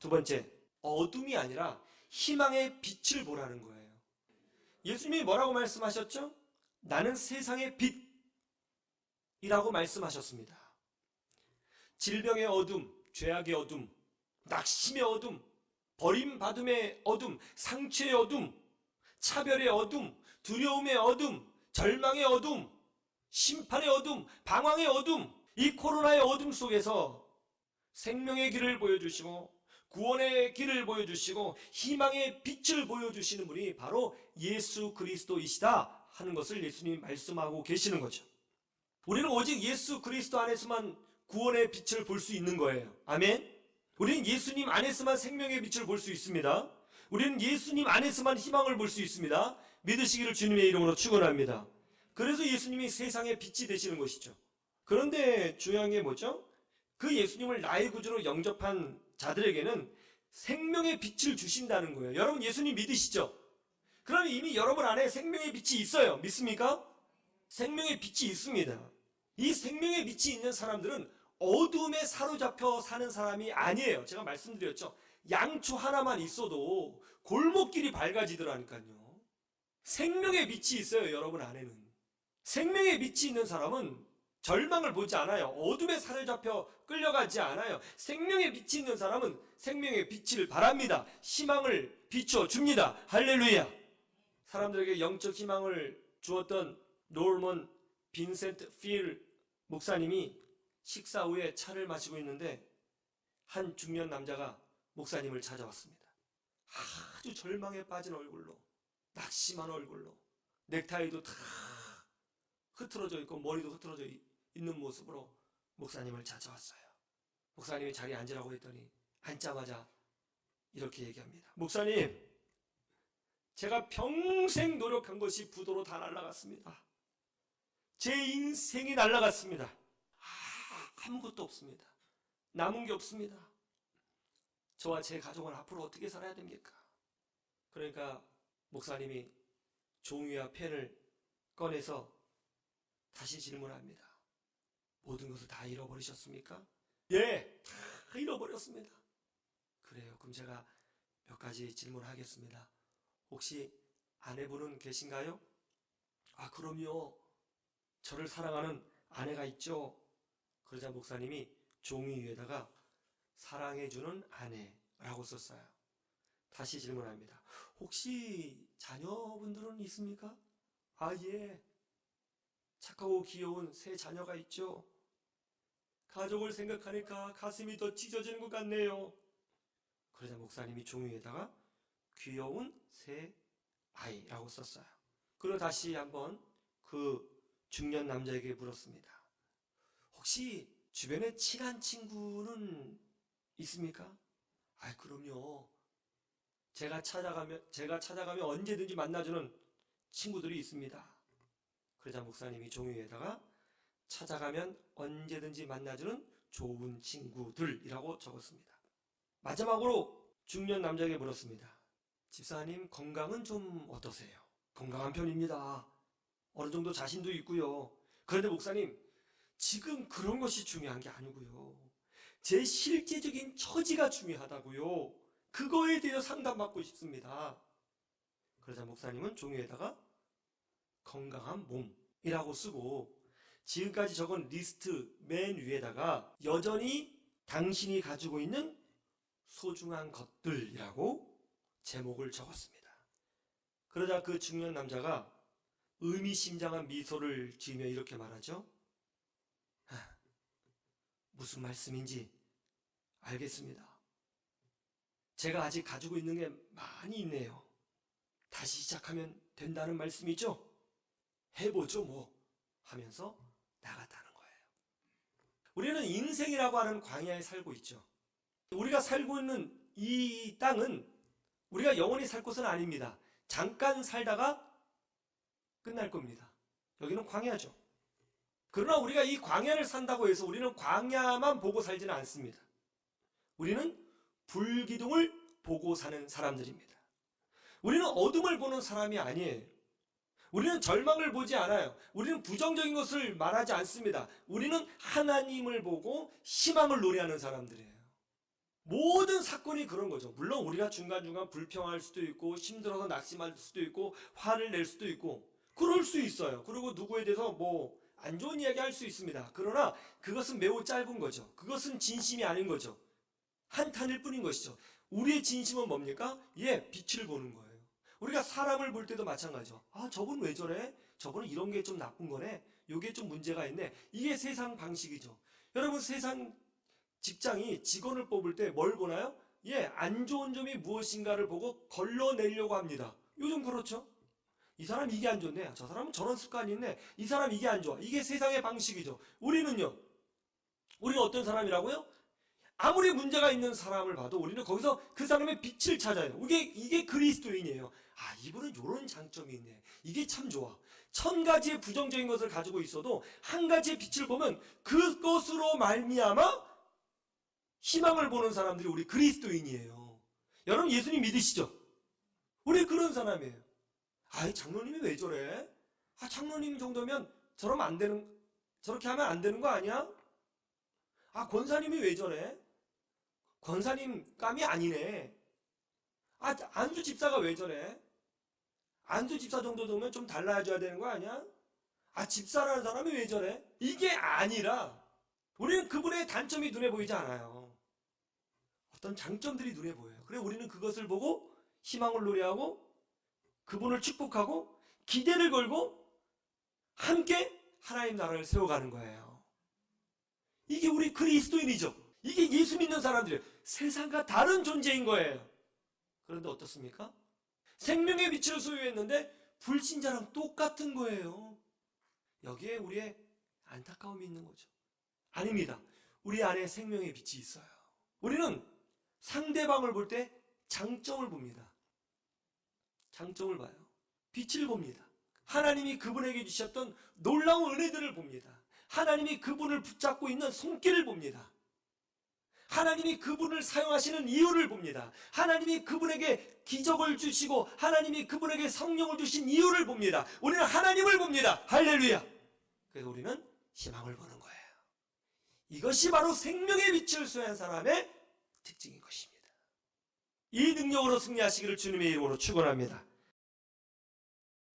두 번째, 어둠이 아니라 희망의 빛을 보라는 거예요. 예수님이 뭐라고 말씀하셨죠? 나는 세상의 빛이라고 말씀하셨습니다. 질병의 어둠, 죄악의 어둠, 낙심의 어둠, 버림받음의 어둠, 상처의 어둠, 차별의 어둠, 두려움의 어둠, 절망의 어둠, 심판의 어둠, 방황의 어둠, 이 코로나의 어둠 속에서 생명의 길을 보여주시고 구원의 길을 보여주시고 희망의 빛을 보여주시는 분이 바로 예수 그리스도이시다 하는 것을 예수님이 말씀하고 계시는 거죠. 우리는 오직 예수 그리스도 안에서만 구원의 빛을 볼 수 있는 거예요. 아멘. 우리는 예수님 안에서만 생명의 빛을 볼 수 있습니다. 우리는 예수님 안에서만 희망을 볼 수 있습니다. 믿으시기를 주님의 이름으로 축원합니다. 그래서 예수님이 세상의 빛이 되시는 것이죠. 그런데 중요한 게 뭐죠? 그 예수님을 나의 구주로 영접한 자들에게는 생명의 빛을 주신다는 거예요. 여러분 예수님 믿으시죠? 그럼 이미 여러분 안에 생명의 빛이 있어요. 믿습니까? 생명의 빛이 있습니다. 이 생명의 빛이 있는 사람들은 어둠에 사로잡혀 사는 사람이 아니에요. 제가 말씀드렸죠. 양초 하나만 있어도 골목길이 밝아지더라니까요. 생명의 빛이 있어요. 여러분 안에는. 생명의 빛이 있는 사람은 절망을 보지 않아요. 어둠에 사로잡혀 끌려가지 않아요. 생명의 빛이 있는 사람은 생명의 빛을 바랍니다. 희망을 비춰줍니다. 할렐루야. 사람들에게 영적 희망을 주었던 노먼 빈센트 필 목사님이 식사 후에 차를 마시고 있는데 한 중년 남자가 목사님을 찾아왔습니다. 아주 절망에 빠진 얼굴로, 낙심한 얼굴로, 넥타이도 다 흐트러져 있고 머리도 흐트러져 있는 모습으로 목사님을 찾아왔어요. 목사님이 자리에 앉으라고 했더니 앉자마자 이렇게 얘기합니다. 목사님, 제가 평생 노력한 것이 부도로 다 날아갔습니다. 제 인생이 날아갔습니다. 아무것도 없습니다. 남은 게 없습니다. 저와 제 가족은 앞으로 어떻게 살아야 됩니까? 그러니까 목사님이 종이와 펜을 꺼내서 다시 질문합니다. 모든 것을 다 잃어버리셨습니까? 예, 다 잃어버렸습니다. 그래요. 그럼 제가 몇 가지 질문하겠습니다. 혹시 아내분은 계신가요? 아, 그럼요. 저를 사랑하는 아내가 있죠. 그러자 목사님이 종이 위에다가 사랑해주는 아내라고 썼어요. 다시 질문합니다. 혹시 자녀분들은 있습니까? 아, 예. 착하고 귀여운 새 자녀가 있죠. 가족을 생각하니까 가슴이 더 찢어지는 것 같네요. 그러자 목사님이 종이 위에다가 귀여운 새 아이라고 썼어요. 그리고 다시 한번 그 중년 남자에게 물었습니다. 혹시 주변에 친한 친구는 있습니까? 아, 그럼요. 제가 찾아가면 언제든지 만나주는 친구들이 있습니다. 그러자 목사님이 종이 위에다가 찾아가면 언제든지 만나주는 좋은 친구들이라고 적었습니다. 마지막으로 중년 남자에게 물었습니다. 집사님, 건강은 좀 어떠세요? 건강한 편입니다. 어느 정도 자신도 있고요. 그런데 목사님, 지금 그런 것이 중요한 게 아니고요. 제 실제적인 처지가 중요하다고요. 그거에 대해서 상담받고 싶습니다. 그러자 목사님은 종이에다가 건강한 몸이라고 쓰고 지금까지 적은 리스트 맨 위에다가 여전히 당신이 가지고 있는 소중한 것들이라고 제목을 적었습니다. 그러자 그 중년 남자가 의미심장한 미소를 지으며 이렇게 말하죠. 무슨 말씀인지 알겠습니다. 제가 아직 가지고 있는 게 많이 있네요. 다시 시작하면 된다는 말씀이죠? 해보죠 뭐 하면서 나갔다는 거예요. 우리는 인생이라고 하는 광야에 살고 있죠. 우리가 살고 있는 이 땅은 우리가 영원히 살 곳은 아닙니다. 잠깐 살다가 끝날 겁니다. 여기는 광야죠. 그러나 우리가 이 광야를 산다고 해서 우리는 광야만 보고 살지는 않습니다. 우리는 불기둥을 보고 사는 사람들입니다. 우리는 어둠을 보는 사람이 아니에요. 우리는 절망을 보지 않아요. 우리는 부정적인 것을 말하지 않습니다. 우리는 하나님을 보고 희망을 노래하는 사람들이에요. 모든 사건이 그런 거죠. 물론 우리가 중간중간 불평할 수도 있고 힘들어서 낙심할 수도 있고 화를 낼 수도 있고 그럴 수 있어요. 그리고 누구에 대해서 뭐 안 좋은 이야기 할 수 있습니다. 그러나 그것은 매우 짧은 거죠. 그것은 진심이 아닌 거죠. 한탄일 뿐인 것이죠. 우리의 진심은 뭡니까? 빛을 보는 거예요. 우리가 사람을 볼 때도 마찬가지죠. 아, 저분 왜 저래? 저분은 이런 게 좀 나쁜 거네. 요게 좀 문제가 있네. 이게 세상 방식이죠. 여러분, 세상 직장이 직원을 뽑을 때 뭘 보나요? 안 좋은 점이 무엇인가를 보고 걸러내려고 합니다. 요즘 그렇죠? 이 사람 이게 안 좋네. 저 사람은 저런 습관이 있네. 이 사람 이게 안 좋아. 이게 세상의 방식이죠. 우리는 어떤 사람이라고요? 아무리 문제가 있는 사람을 봐도 우리는 거기서 그 사람의 빛을 찾아요. 이게 그리스도인이에요. 아, 이분은 이런 장점이 있네. 이게 참 좋아. 1000가지의 부정적인 것을 가지고 있어도 한 가지의 빛을 보면 그것으로 말미암아 희망을 보는 사람들이 우리 그리스도인이에요. 여러분, 예수님 믿으시죠? 우리 그런 사람이에요. 아이, 장로님이 왜 저래? 아, 장로님 정도면 저렇게 하면 안 되는 거 아니야? 아, 권사님이 왜 저래? 권사님 감이 아니네. 아, 안수 집사가 왜 저래? 안수 집사 정도 되면 좀 달라져야 되는 거 아니야? 아, 집사라는 사람이 왜 저래? 이게 아니라 우리는 그분의 단점이 눈에 보이지 않아요. 어떤 장점들이 눈에 보여요. 그래, 우리는 그것을 보고 희망을 노래하고 그분을 축복하고 기대를 걸고 함께 하나님 나라를 세워가는 거예요. 이게 우리 그리스도인이죠. 이게 예수 믿는 사람들이에요. 세상과 다른 존재인 거예요. 그런데 어떻습니까? 생명의 빛을 소유했는데 불신자랑 똑같은 거예요. 여기에 우리의 안타까움이 있는 거죠. 아닙니다. 우리 안에 생명의 빛이 있어요. 우리는 상대방을 볼 때 장점을 봅니다. 장점을 봐요. 빛을 봅니다. 하나님이 그분에게 주셨던 놀라운 은혜들을 봅니다. 하나님이 그분을 붙잡고 있는 손길을 봅니다. 하나님이 그분을 사용하시는 이유를 봅니다. 하나님이 그분에게 기적을 주시고 하나님이 그분에게 성령을 주신 이유를 봅니다. 우리는 하나님을 봅니다. 할렐루야. 그래서 우리는 희망을 보는 거예요. 이것이 바로 생명의 빛을 소유한 사람의 특징인 것입니다. 이 능력으로 승리하시기를 주님의 이름으로 축원합니다.